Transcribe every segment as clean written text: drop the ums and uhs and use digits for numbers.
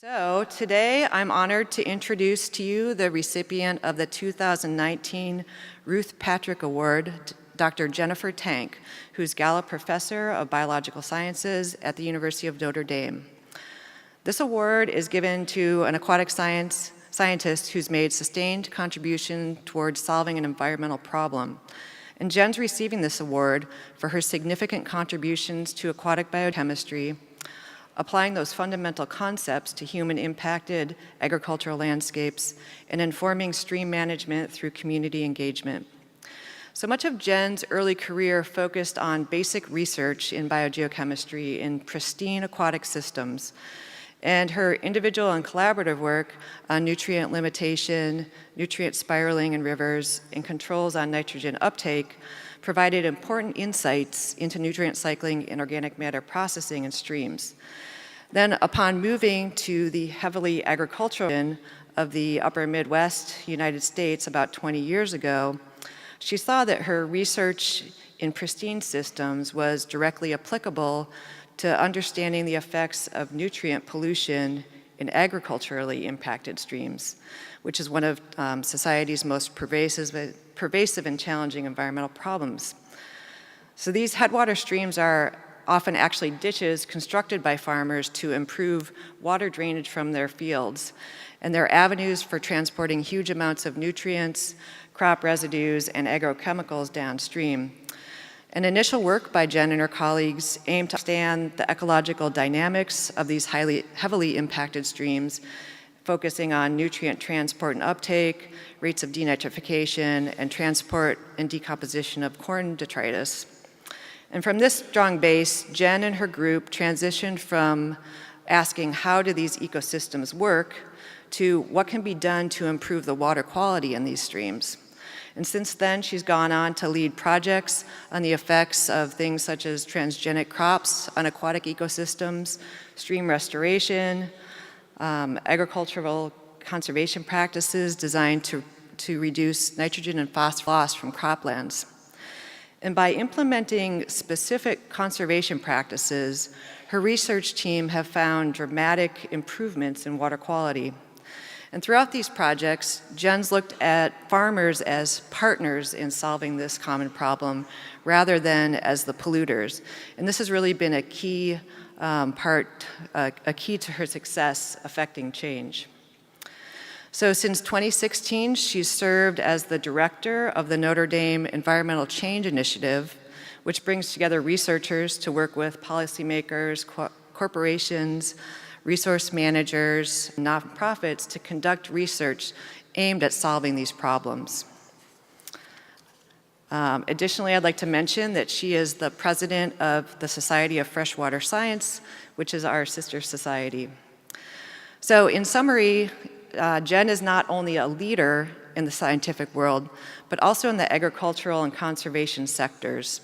So today I'm honored to introduce to you the recipient of the 2019 Ruth Patrick Award, Dr. Jennifer Tank, who's Gallup Professor of Biological Sciences at the University of Notre Dame. This award is given to an aquatic scientist who's made sustained contribution towards solving an environmental problem. And Jen's receiving this award for her significant contributions to aquatic biochemistry, applying those fundamental concepts to human-impacted agricultural landscapes, and informing stream management through community engagement. So much of Jen's early career focused on basic research in biogeochemistry in pristine aquatic systems, and her individual and collaborative work on nutrient limitation, nutrient spiraling in rivers, and controls on nitrogen uptake provided important insights into nutrient cycling and organic matter processing in streams. Then, upon moving to the heavily agricultural region of the upper Midwest United States about 20 years ago, she saw that her research in pristine systems was directly applicable to understanding the effects of nutrient pollution in agriculturally impacted streams, which is one of society's most pervasive and challenging environmental problems. So these headwater streams are often actually ditches constructed by farmers to improve water drainage from their fields, and they're avenues for transporting huge amounts of nutrients, crop residues, and agrochemicals downstream. An initial work by Jen and her colleagues aimed to understand the ecological dynamics of these heavily impacted streams, focusing on nutrient transport and uptake, rates of denitrification, and transport and decomposition of corn detritus. And from this strong base, Jen and her group transitioned from asking how do these ecosystems work to what can be done to improve the water quality in these streams. And since then, she's gone on to lead projects on the effects of things such as transgenic crops on aquatic ecosystems, stream restoration, agricultural conservation practices designed to reduce nitrogen and phosphorus loss from croplands. And by implementing specific conservation practices, her research team have found dramatic improvements in water quality. And throughout these projects, Jen's looked at farmers as partners in solving this common problem rather than as the polluters. And this has really been a key a key to her success affecting change. So since 2016, she's served as the director of the Notre Dame Environmental Change Initiative, which brings together researchers to work with policymakers, corporations, resource managers, nonprofits to conduct research aimed at solving these problems. Additionally, I'd like to mention that she is the president of the Society of Freshwater Science, which is our sister society. So in summary, Jen is not only a leader in the scientific world, but also in the agricultural and conservation sectors.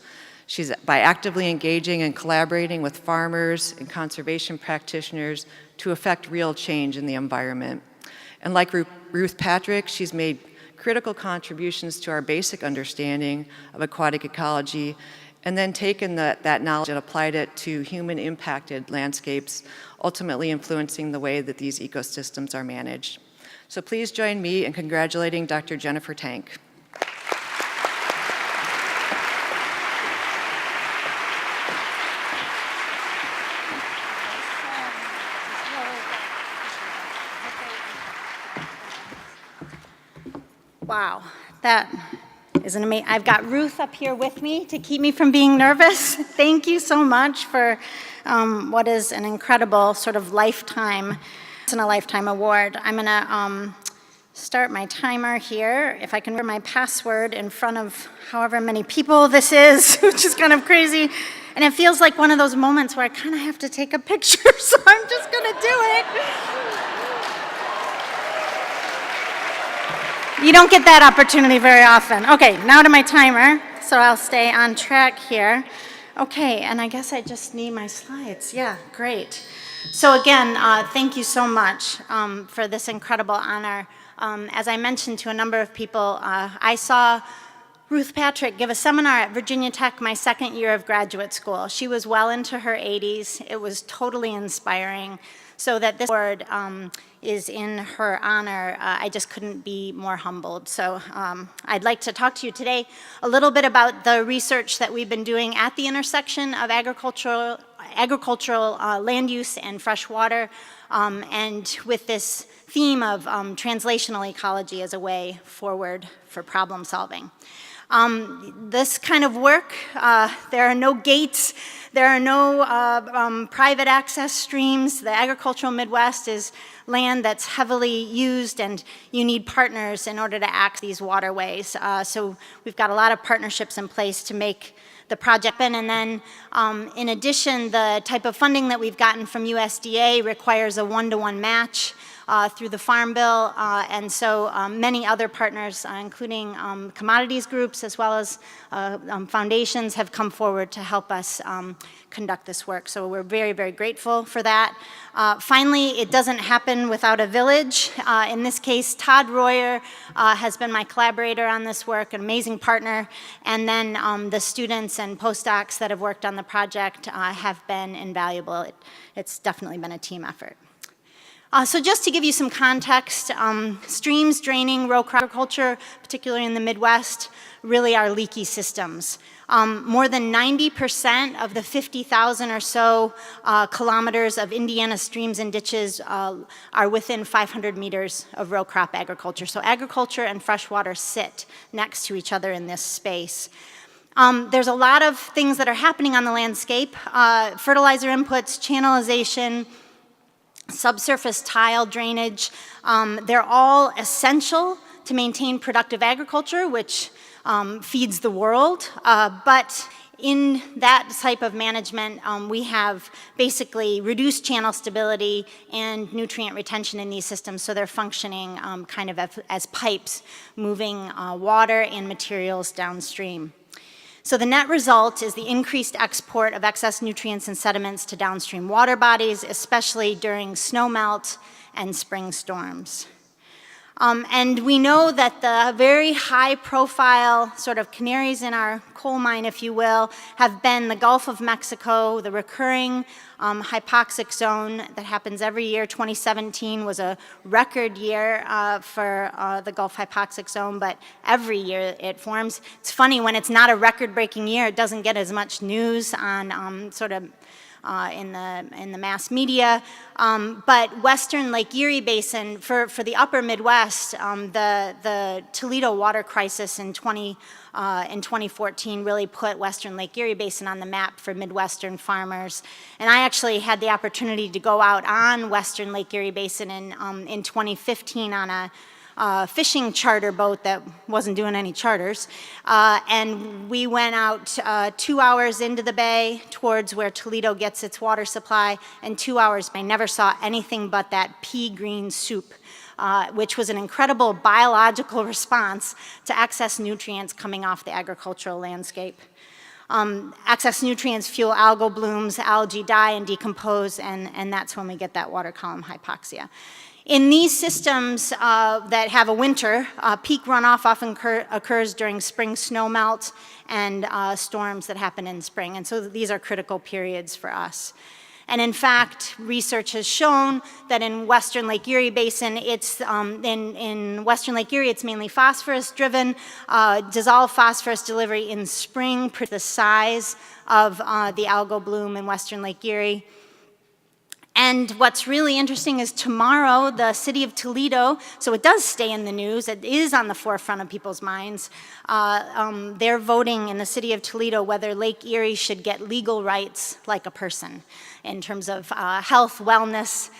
She's by actively engaging and collaborating with farmers and conservation practitioners to affect real change in the environment. And like Ruth Patrick, she's made critical contributions to our basic understanding of aquatic ecology, and then taken that knowledge and applied it to human-impacted landscapes, ultimately influencing the way that these ecosystems are managed. So please join me in congratulating Dr. Jennifer Tank. Wow, that is an amazing. I've got Ruth up here with me to keep me from being nervous. Thank you so much for what is an incredible sort of lifetime, it's a lifetime award. I'm gonna start my timer here. If I can remember my password in front of however many people this is, which is kind of crazy. And it feels like one of those moments where I kind of have to take a picture, so I'm just gonna do it. You don't get that opportunity very often. Okay, now to my timer, so I'll stay on track here. Okay, and I guess I just need my slides. Yeah, great. So again, thank you so much for this incredible honor. As I mentioned to a number of people, I saw Ruth Patrick give a seminar at Virginia Tech my second year of graduate school. She was well into her 80s. It was totally inspiring. So that this award is in her honor, I just couldn't be more humbled. So I'd like to talk to you today a little bit about the research that we've been doing at the intersection of agricultural land use and fresh water, and with this theme of translational ecology as a way forward for problem solving. This kind of work, there are no gates, there are no private access streams. The agricultural Midwest is land that's heavily used, and you need partners in order to access these waterways. So we've got a lot of partnerships in place to make the project happen. And then in addition, the type of funding that we've gotten from USDA requires a one-to-one match through the Farm Bill, and so many other partners, including commodities groups as well as foundations, have come forward to help us conduct this work. So we're very, very grateful for that. Finally, it doesn't happen without a village. In this case, Todd Royer has been my collaborator on this work, an amazing partner, and then the students and postdocs that have worked on the project have been invaluable. It's definitely been a team effort. So just to give you some context, streams draining row crop agriculture, particularly in the Midwest, really are leaky systems. More than 90% of the 50,000 or so kilometers of Indiana streams and ditches are within 500 meters of row crop agriculture. So agriculture and freshwater sit next to each other in this space. There's a lot of things that are happening on the landscape. Fertilizer inputs, channelization, subsurface tile drainage, they're all essential to maintain productive agriculture, which feeds the world. But in that type of management, we have basically reduced channel stability and nutrient retention in these systems, so they're functioning kind of as pipes moving water and materials downstream. So the net result is the increased export of excess nutrients and sediments to downstream water bodies, especially during snowmelt and spring storms. And we know that the very high profile sort of canaries in our coal mine, if you will, have been the Gulf of Mexico, the recurring hypoxic zone that happens every year. 2017 was a record year for the Gulf hypoxic zone, but every year it forms. It's funny, when it's not a record-breaking year, it doesn't get as much news on sort of in the mass media, but Western Lake Erie Basin, for the upper Midwest, the Toledo water crisis in 2014 really put Western Lake Erie Basin on the map for Midwestern farmers. And I actually had the opportunity to go out on Western Lake Erie Basin in 2015 on a fishing charter boat that wasn't doing any charters. And we went out 2 hours into the bay towards where Toledo gets its water supply, and 2 hours I never saw anything but that pea green soup, which was an incredible biological response to excess nutrients coming off the agricultural landscape. Excess nutrients fuel algal blooms, algae die and decompose, and that's when we get that water column hypoxia. In these systems that have a winter, peak runoff often occurs during spring snowmelt and storms that happen in spring. And so these are critical periods for us. And in fact, research has shown that in Western Lake Erie Basin, it's in Western Lake Erie, it's mainly phosphorus-driven. Dissolved phosphorus delivery in spring, the size of the algal bloom in Western Lake Erie. And what's really interesting is tomorrow, the city of Toledo, so it does stay in the news, it is on the forefront of people's minds. They're voting in the city of Toledo whether Lake Erie should get legal rights like a person in terms of health, wellness,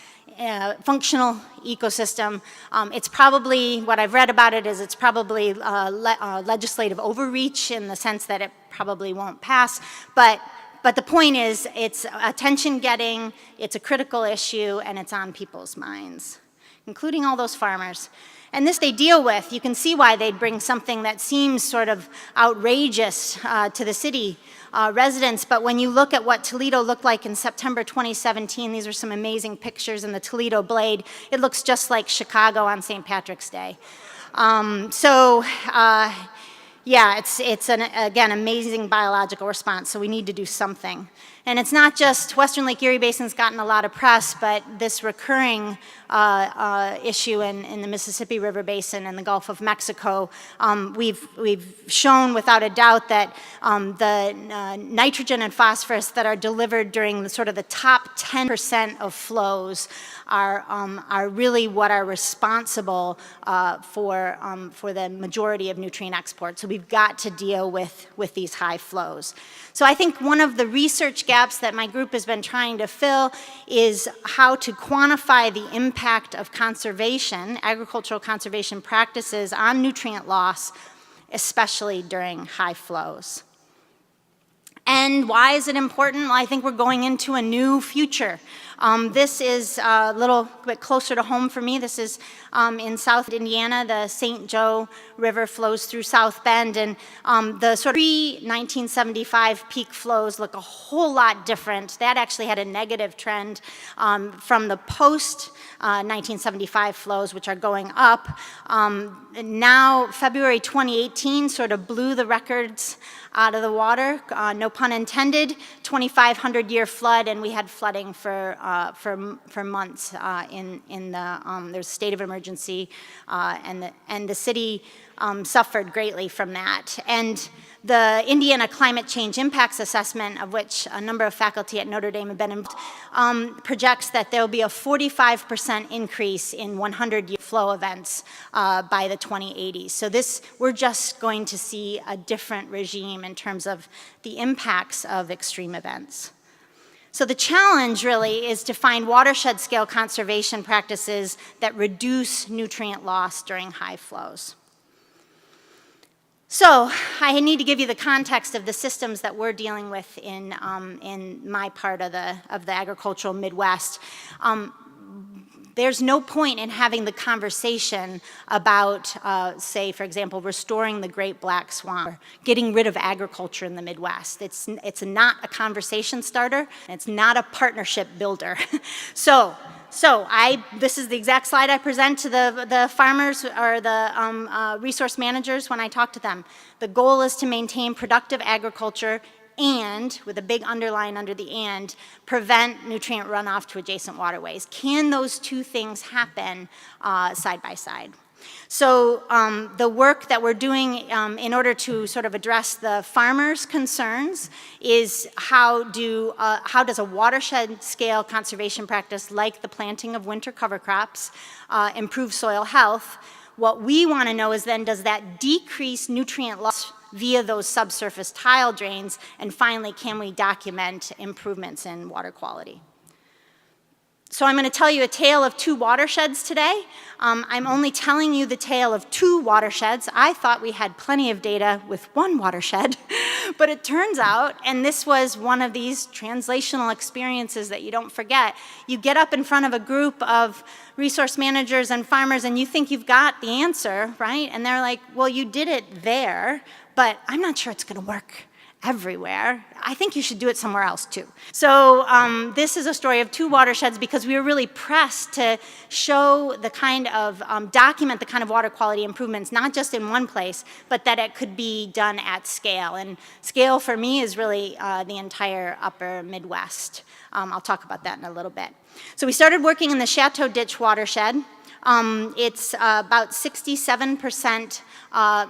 functional ecosystem. It's probably, what I've read about it is it's probably legislative overreach in the sense that it probably won't pass, but the point is, it's attention-getting, it's a critical issue, and it's on people's minds, including all those farmers. And this they deal with. You can see why they'd bring something that seems sort of outrageous to the city residents, but when you look at what Toledo looked like in September 2017, these are some amazing pictures in the Toledo Blade. It looks just like Chicago on St. Patrick's Day. yeah, it's an, again, amazing biological response, so we need to do something. And it's not just Western Lake Erie Basin's gotten a lot of press, but this recurring issue in the Mississippi River Basin and the Gulf of Mexico, we've shown without a doubt that the nitrogen and phosphorus that are delivered during the sort of the top 10% of flows are really what are responsible for the majority of nutrient exports. So we've got to deal with these high flows. So I think one of the research gaps that my group has been trying to fill is how to quantify the impact of conservation, agricultural conservation practices on nutrient loss, especially during high flows. And why is it important? Well, I think we're going into a new future. This is a little bit closer to home for me. This is in South Indiana. The St. Joe River flows through South Bend, and the sort of pre-1975 peak flows look a whole lot different. That actually had a negative trend from the post-1975 flows, which are going up. Now, February 2018 sort of blew the records out of the water, no pun intended, 2,500-year flood, and we had flooding for months in the, there's a state of emergency, and the city suffered greatly from that. And the Indiana Climate Change Impacts Assessment, of which a number of faculty at Notre Dame have been involved, projects that there will be a 45% increase in 100-year flow events by the 2080s. So we're just going to see a different regime in terms of the impacts of extreme events. So the challenge really is to find watershed-scale conservation practices that reduce nutrient loss during high flows. So I need to give you the context of the systems that we're dealing with in my part of the agricultural Midwest. There's no point in having the conversation about, say, for example, restoring the Great Black Swamp, or getting rid of agriculture in the Midwest. It's not a conversation starter, and it's not a partnership builder. So this is the exact slide I present to the farmers or the resource managers when I talk to them. The goal is to maintain productive agriculture and, with a big underline under the and, prevent nutrient runoff to adjacent waterways. Can those two things happen side by side? So the work that we're doing in order to sort of address the farmers' concerns is how does a watershed-scale conservation practice like the planting of winter cover crops improve soil health? What we want to know is then, does that decrease nutrient loss via those subsurface tile drains? And finally, can we document improvements in water quality? So I'm going to tell you a tale of two watersheds today. I'm only telling you the tale of two watersheds. I thought we had plenty of data with one watershed, but it turns out, and this was one of these translational experiences that you don't forget, you get up in front of a group of resource managers and farmers and you think you've got the answer, right? And they're like, well, you did it there, but I'm not sure it's going to work everywhere. I think you should do it somewhere else too. So this is a story of two watersheds because we were really pressed to show the kind of, document the kind of water quality improvements, not just in one place, but that it could be done at scale. And scale for me is really the entire upper Midwest. I'll talk about that in a little bit. So we started working in the Chateau Ditch watershed. It's about 67%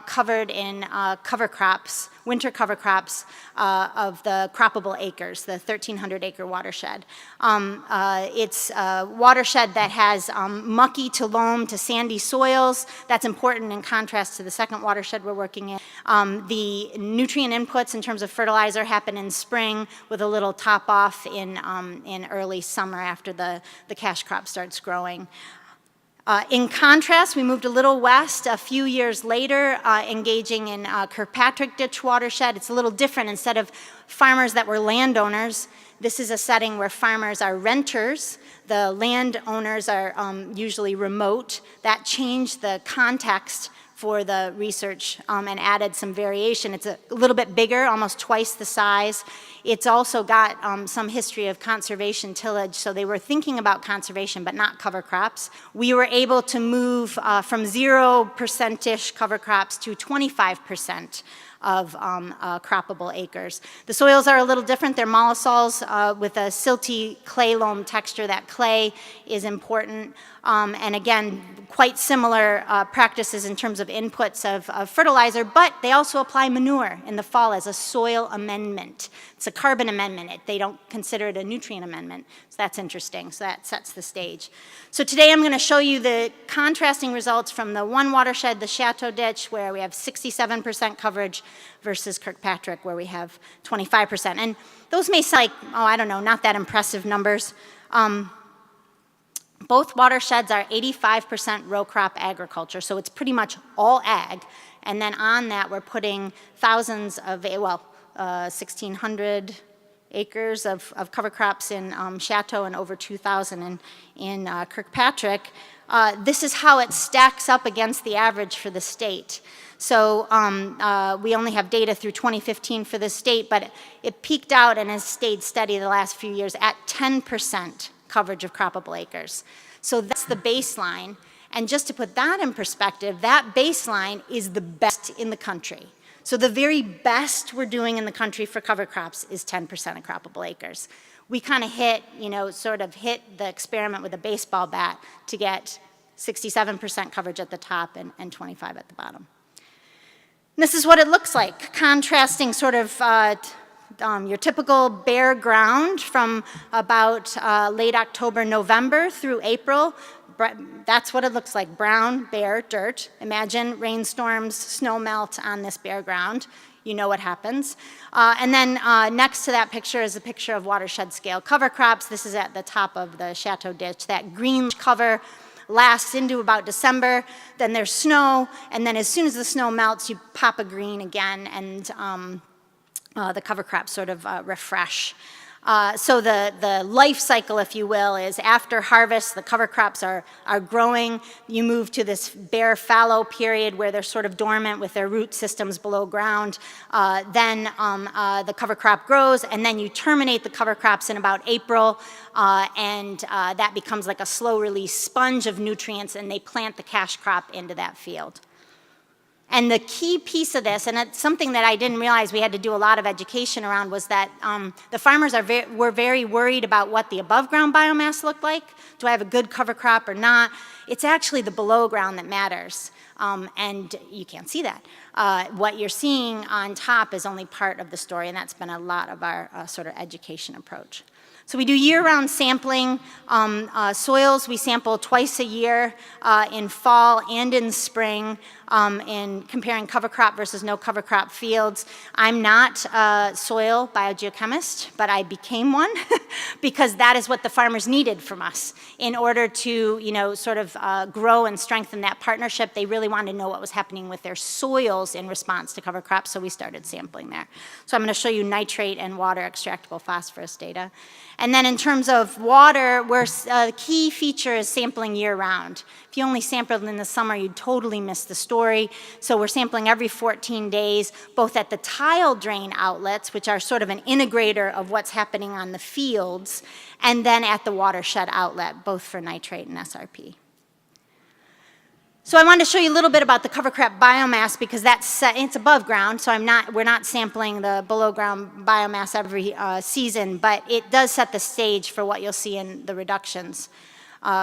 covered in cover crops, winter cover crops of the croppable acres, the 1,300-acre watershed. It's a watershed that has mucky to loam to sandy soils. That's important in contrast to the second watershed we're working in. The nutrient inputs in terms of fertilizer happen in spring with a little top off in early summer after the cash crop starts growing. In contrast, we moved a little west a few years later, engaging in Kirkpatrick Ditch watershed. It's a little different. Instead of farmers that were landowners, this is a setting where farmers are renters. The landowners are usually remote. That changed the context for the research and added some variation. It's a little bit bigger, almost twice the size. It's also got some history of conservation tillage, so they were thinking about conservation but not cover crops. We were able to move from 0%-ish cover crops to 25% of croppable acres. The soils are a little different. They're mollisols with a silty clay loam texture. That clay is important. And again, quite similar practices in terms of inputs of fertilizer, but they also apply manure in the fall as a soil amendment. It's a carbon amendment. They don't consider it a nutrient amendment. So that's interesting. So that sets the stage. So today I'm going to show you the contrasting results from the one watershed, the Chateau Ditch, where we have 67% coverage, versus Kirkpatrick, where we have 25%. And those may sound like, oh, I don't know, not that impressive numbers. Both watersheds are 85% row crop agriculture, so it's pretty much all ag. And then on that, we're putting thousands of, 1,600 acres of cover crops in Chateau and over 2,000 in Kirkpatrick. This is how it stacks up against the average for the state. So we only have data through 2015 for the state, but it peaked out and has stayed steady the last few years at 10% coverage of croppable acres. So that's the baseline. And just to put that in perspective, that baseline is the best in the country. So the very best we're doing in the country for cover crops is 10% of croppable acres. We kind of hit, sort of hit the experiment with a baseball bat to get 67% coverage at the top and 25 at the bottom. And this is what it looks like, contrasting sort of your typical bare ground from about late October, November through April. That's what it looks like, brown, bare, dirt. Imagine rainstorms, snow melt on this bare ground. You know what happens. And then next to that picture is a picture of watershed-scale cover crops. This is at the top of the Chateau Ditch. That green cover lasts into about December. Then there's snow, and then as soon as the snow melts, you pop a green again, and the cover crops sort of refresh. So the life cycle, if you will, is after harvest, the cover crops are growing. You move to this bare fallow period where they're sort of dormant with their root systems below ground. Then the cover crop grows, and then you terminate the cover crops in about April, and that becomes like a slow release sponge of nutrients, and they plant the cash crop into that field. And the key piece of this, and it's something that I didn't realize we had to do a lot of education around, was that the farmers were very worried about what the above ground biomass looked like. Do I have a good cover crop or not? It's actually the below ground that matters, and you can't see that. What you're seeing on top is only part of the story, and that's been a lot of our sort of education approach. So we do year-round sampling. Soils we sample twice a year in fall and in spring in comparing cover crop versus no cover crop fields. I'm not a soil biogeochemist, but I became one because that is what the farmers needed from us in order to, sort of grow and strengthen that partnership. They really wanted to know what was happening with their soils in response to cover crops, so we started sampling there. So I'm going to show you nitrate and water extractable phosphorus data. And then in terms of water, the key feature is sampling year-round. If you only sampled in the summer, you'd totally miss the story. So we're sampling every 14 days, both at the tile drain outlets, which are sort of an integrator of what's happening on the fields, and then at the watershed outlet, both for nitrate and SRP. So I wanted to show you a little bit about the cover crop biomass because it's above ground, so we're not sampling the below ground biomass every season, but it does set the stage for what you'll see in the reductions,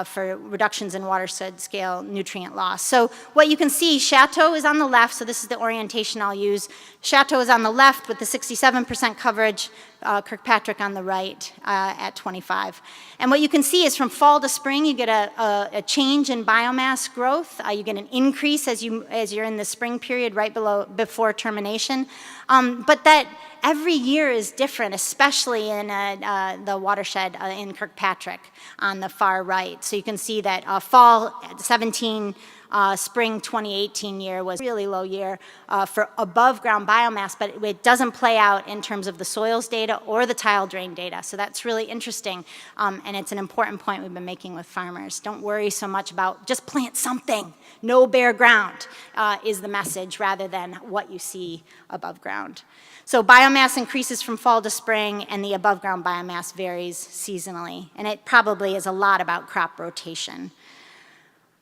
for reductions in watershed-scale nutrient loss. So what you can see, Chateau is on the left, so this is the orientation I'll use. Chateau is on the left with the 67% coverage, Kirkpatrick on the right at 25. And what you can see is from fall to spring, you get a change in biomass growth. You get an increase as you're in the spring period right before termination. But that every year is different, especially in the watershed in Kirkpatrick on the far right. So you can see that fall 17 spring 2018 year was a really low year for above ground biomass, but it doesn't play out in terms of the soils data or the tile drain data. So that's really interesting, and it's an important point we've been making with farmers. Don't worry so much about just plant something. No bare ground is the message rather than what you see above ground. So biomass increases from fall to spring, and the above ground biomass varies seasonally. And it probably is a lot about crop rotation.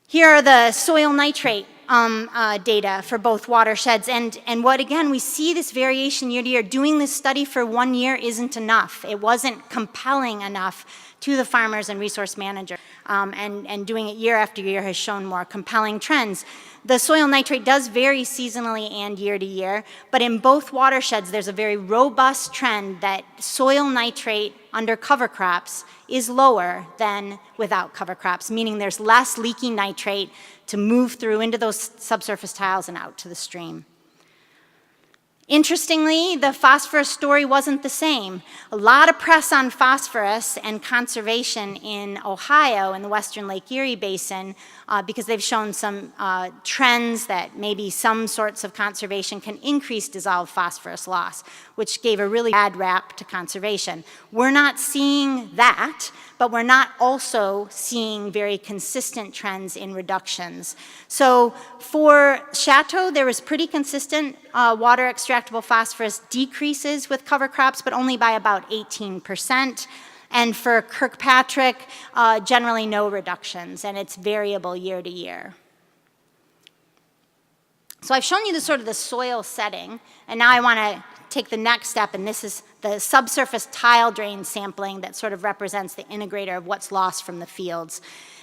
Here are the soil nitrate data for both watersheds. And what, again, we see this variation year to year. Doing this study for 1 year isn't enough. It wasn't compelling enough to the farmers and resource manager. And doing it year after year has shown more compelling trends. The soil nitrate does vary seasonally and year to year, but in both watersheds, there's a very robust trend that soil nitrate under cover crops is lower than without cover crops, meaning there's less leaky nitrate to move through into those subsurface tiles and out to the stream. Interestingly, the phosphorus story wasn't the same. A lot of press on phosphorus and conservation in Ohio in the Western Lake Erie Basin because they've shown some trends that maybe some sorts of conservation can increase dissolved phosphorus loss, which gave a really bad rap to conservation. We're not seeing that, but we're not also seeing very consistent trends in reductions. So for Chateau, there was pretty consistent water extractable phosphorus decreases with cover crops, but only by about 18%. And for Kirkpatrick, generally no reductions, and it's variable year to year. So I've shown you the sort of the soil setting, and now I want to take the next step, and this is the subsurface tile drain sampling that sort of represents the integrator of what's lost from the fields.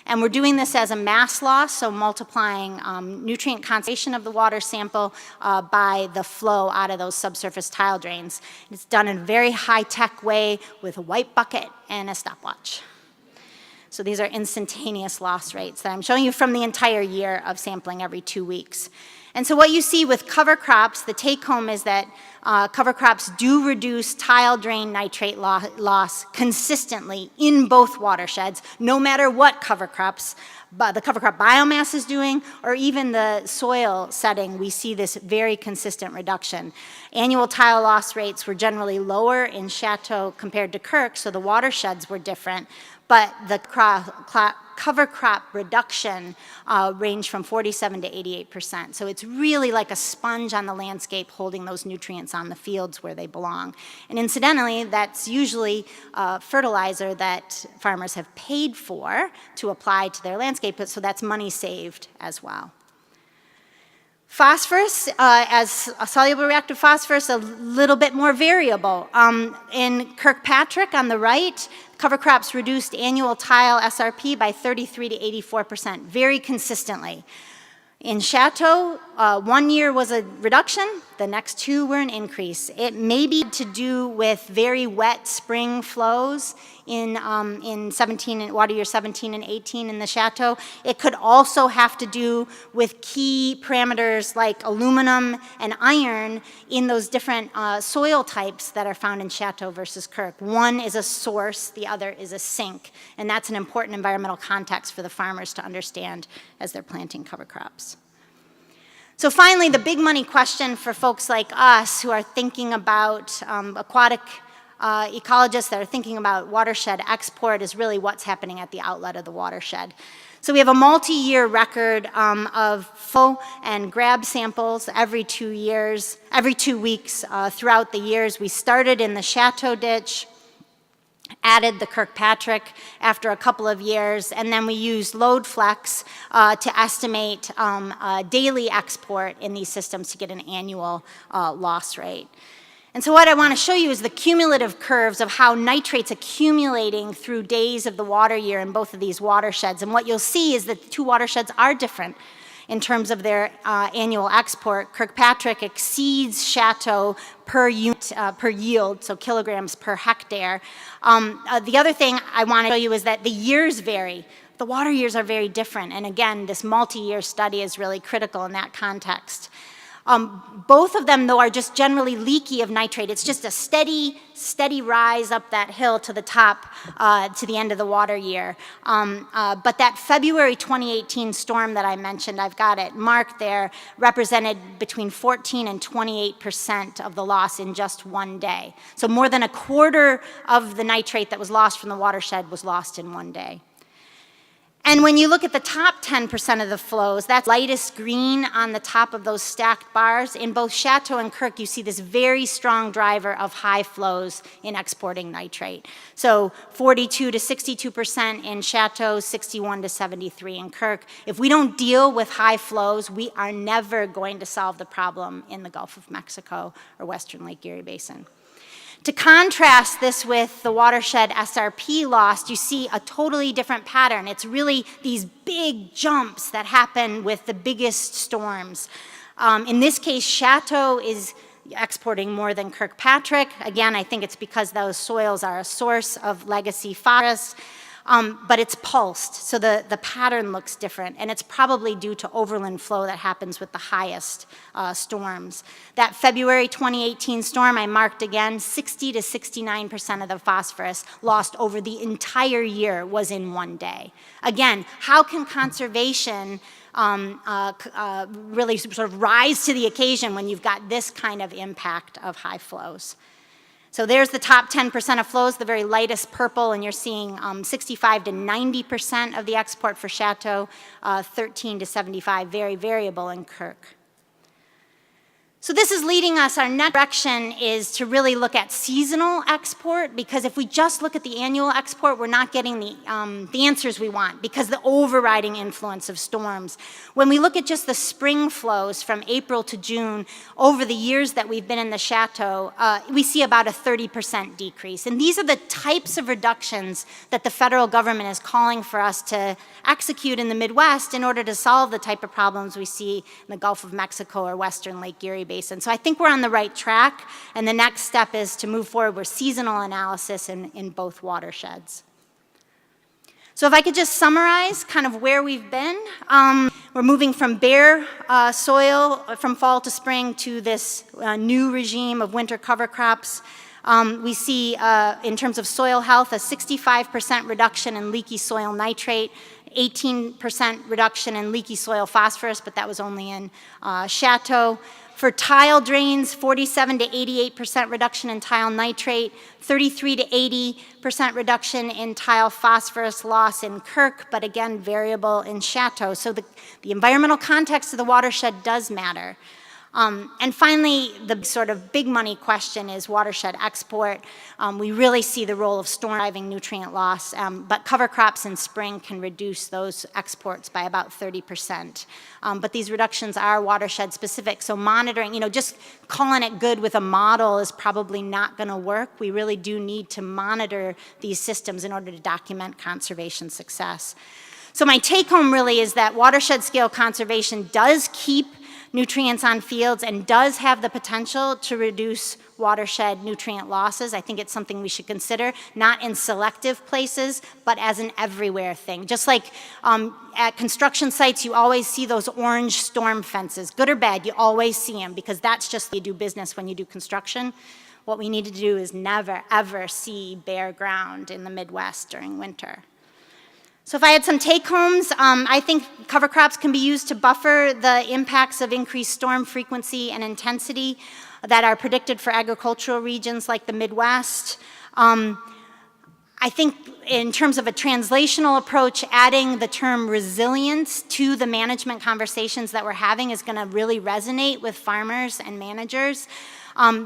And we're doing this as a mass loss, so multiplying nutrient concentration of the water sample by the flow out of those subsurface tile drains. It's done in a very high-tech way with a white bucket and a stopwatch. So these are instantaneous loss rates that I'm showing you from the entire year of sampling every 2 weeks. And so what you see with cover crops, the take-home is that cover crops do reduce tile drain nitrate loss consistently in both watersheds, no matter what cover crops, the cover crop biomass is doing, or even the soil setting, we see this very consistent reduction. Annual tile loss rates were generally lower in Chateau compared to Kirk, so the watersheds were different, but the cover crop reduction ranged from 47 to 88%. So it's really like a sponge on the landscape holding those nutrients on the fields where they belong. And incidentally, that's usually fertilizer that farmers have paid for to apply to their landscape, so that's money saved as well. Phosphorus, as a soluble reactive phosphorus, a little bit more variable. In Kirkpatrick on the right, cover crops reduced annual tile SRP by 33 to 84%, very consistently. In Chateau, 1 year was a reduction, the next 2 were an increase. It may be to do with very wet spring flows in water year 17 and 18 in the Chateau. It could also have to do with key parameters like aluminum and iron in those different soil types that are found in Chateau versus Kirk. One is a source, the other is a sink, and that's an important environmental context for the farmers to understand as they're planting cover crops. So finally, the big money question for folks like us who are thinking about aquatic ecologists that are thinking about watershed export is really what's happening at the outlet of the watershed. So we have a multi-year record of flow and grab samples every 2 weeks throughout the years. We started in the Chateau ditch, added the Kirkpatrick after a couple of years, and then we used load flex to estimate daily export in these systems to get an annual loss rate. And so what I want to show you is the cumulative curves of how nitrate's accumulating through days of the water year in both of these watersheds. And what you'll see is that the 2 watersheds are different in terms of their annual export. Kirkpatrick exceeds Chateau per unit, per yield, so kilograms per hectare. The other thing I want to show you is that the years vary. The water years are very different. And again, this multi-year study is really critical in that context. Both of them, though, are just generally leaky of nitrate. It's just a steady rise up that hill to the top to the end of the water year. But that February 2018 storm that I mentioned, I've got it marked there, represented between 14 and 28% of the loss in just one day. So more than a quarter of the nitrate that was lost from the watershed was lost in one day. And when you look at the top 10% of the flows, that's lightest green on the top of those stacked bars. In both Chateau and Kirk, you see this very strong driver of high flows in exporting nitrate. So 42 to 62% in Chateau, 61 to 73 in Kirk. If we don't deal with high flows, we are never going to solve the problem in the Gulf of Mexico or Western Lake Erie Basin. To contrast this with the watershed SRP loss, you see a totally different pattern. It's really these big jumps that happen with the biggest storms. In this case, Chateau is exporting more than Kirkpatrick. Again, I think it's because those soils are a source of legacy phosphorus. But it's pulsed, so the pattern looks different, and it's probably due to overland flow that happens with the highest storms. That February 2018 storm I marked again, 60 to 69% of the phosphorus lost over the entire year was in one day. Again, how can conservation really sort of rise to the occasion when you've got this kind of impact of high flows? So there's the top 10% of flows, the very lightest purple, and you're seeing 65 to 90% of the export for Chateau, 13 to 75, very variable in Kirk. So this is leading us, our next direction is to really look at seasonal export, because if we just look at the annual export, we're not getting the answers we want, because the overriding influence of storms. When we look at just the spring flows from April to June, over the years that we've been in the Chateau, we see about a 30% decrease. And these are the types of reductions that the federal government is calling for us to execute in the Midwest in order to solve the type of problems we see in the Gulf of Mexico or Western Lake Erie Basin. So I think we're on the right track, and the next step is to move forward with seasonal analysis in both watersheds. So if I could just summarize kind of where we've been, we're moving from bare soil from fall to spring to this new regime of winter cover crops. We see, in terms of soil health, a 65% reduction in leaky soil nitrate, 18% reduction in leaky soil phosphorus, but that was only in Chateau. For tile drains, 47 to 88% reduction in tile nitrate, 33 to 80% reduction in tile phosphorus loss in Kirk, but again, variable in Chateau. So the environmental context of the watershed does matter. And finally, the sort of big money question is watershed export. We really see the role of storm driving nutrient loss, but cover crops in spring can reduce those exports by about 30%. But these reductions are watershed specific, so monitoring, just calling it good with a model is probably not gonna work. We really do need to monitor these systems in order to document conservation success. So my take home really is that watershed scale conservation does keep nutrients on fields and does have the potential to reduce watershed nutrient losses. I think it's something we should consider, not in selective places, but as an everywhere thing. Just like at construction sites, you always see those orange storm fences. Good or bad, you always see them, because that's just how you do business when you do construction. What we need to do is never, ever see bare ground in the Midwest during winter. So if I had some take-homes, I think cover crops can be used to buffer the impacts of increased storm frequency and intensity that are predicted for agricultural regions like the Midwest. I think in terms of a translational approach, adding the term resilience to the management conversations that we're having is gonna really resonate with farmers and managers.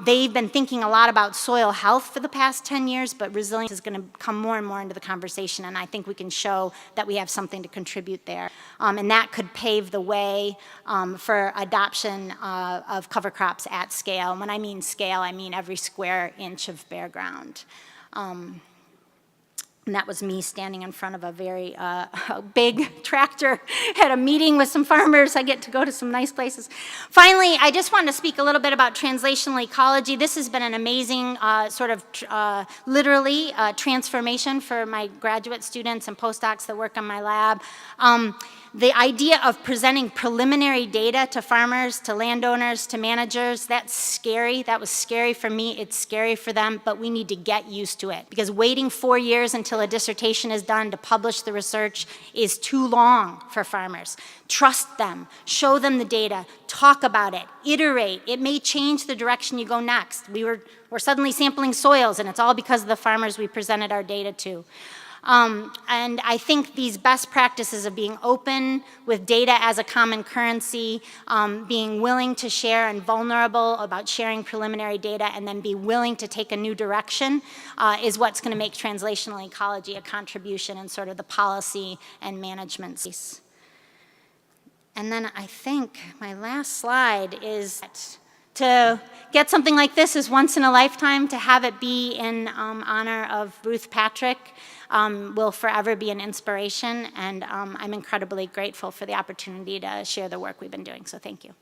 They've been thinking a lot about soil health for the past 10 years, but resilience is going to come more and more into the conversation, and I think we can show that we have something to contribute there. And that could pave the way for adoption of cover crops at scale. And when I mean scale, I mean every square inch of bare ground. And that was me standing in front of a very big tractor at a meeting with some farmers. I get to go to some nice places. Finally, I just wanted to speak a little bit about translational ecology. This has been an amazing literally transformation for my graduate students and postdocs that work on my lab. The idea of presenting preliminary data to farmers, to landowners, to managers, that's scary. That was scary for me, it's scary for them, but we need to get used to it, because waiting 4 years until a dissertation is done to publish the research is too long for farmers. Trust them, show them the data, talk about it, iterate. It may change the direction you go next. We're suddenly sampling soils, and it's all because of the farmers we presented our data to. And I think these best practices of being open with data as a common currency, being willing to share and vulnerable about sharing preliminary data, and then be willing to take a new direction is what's going to make translational ecology a contribution in sort of the policy and management space. And then I think my last slide is to get something like this is once in a lifetime. To have it be in honor of Ruth Patrick will forever be an inspiration, and I'm incredibly grateful for the opportunity to share the work we've been doing, so thank you.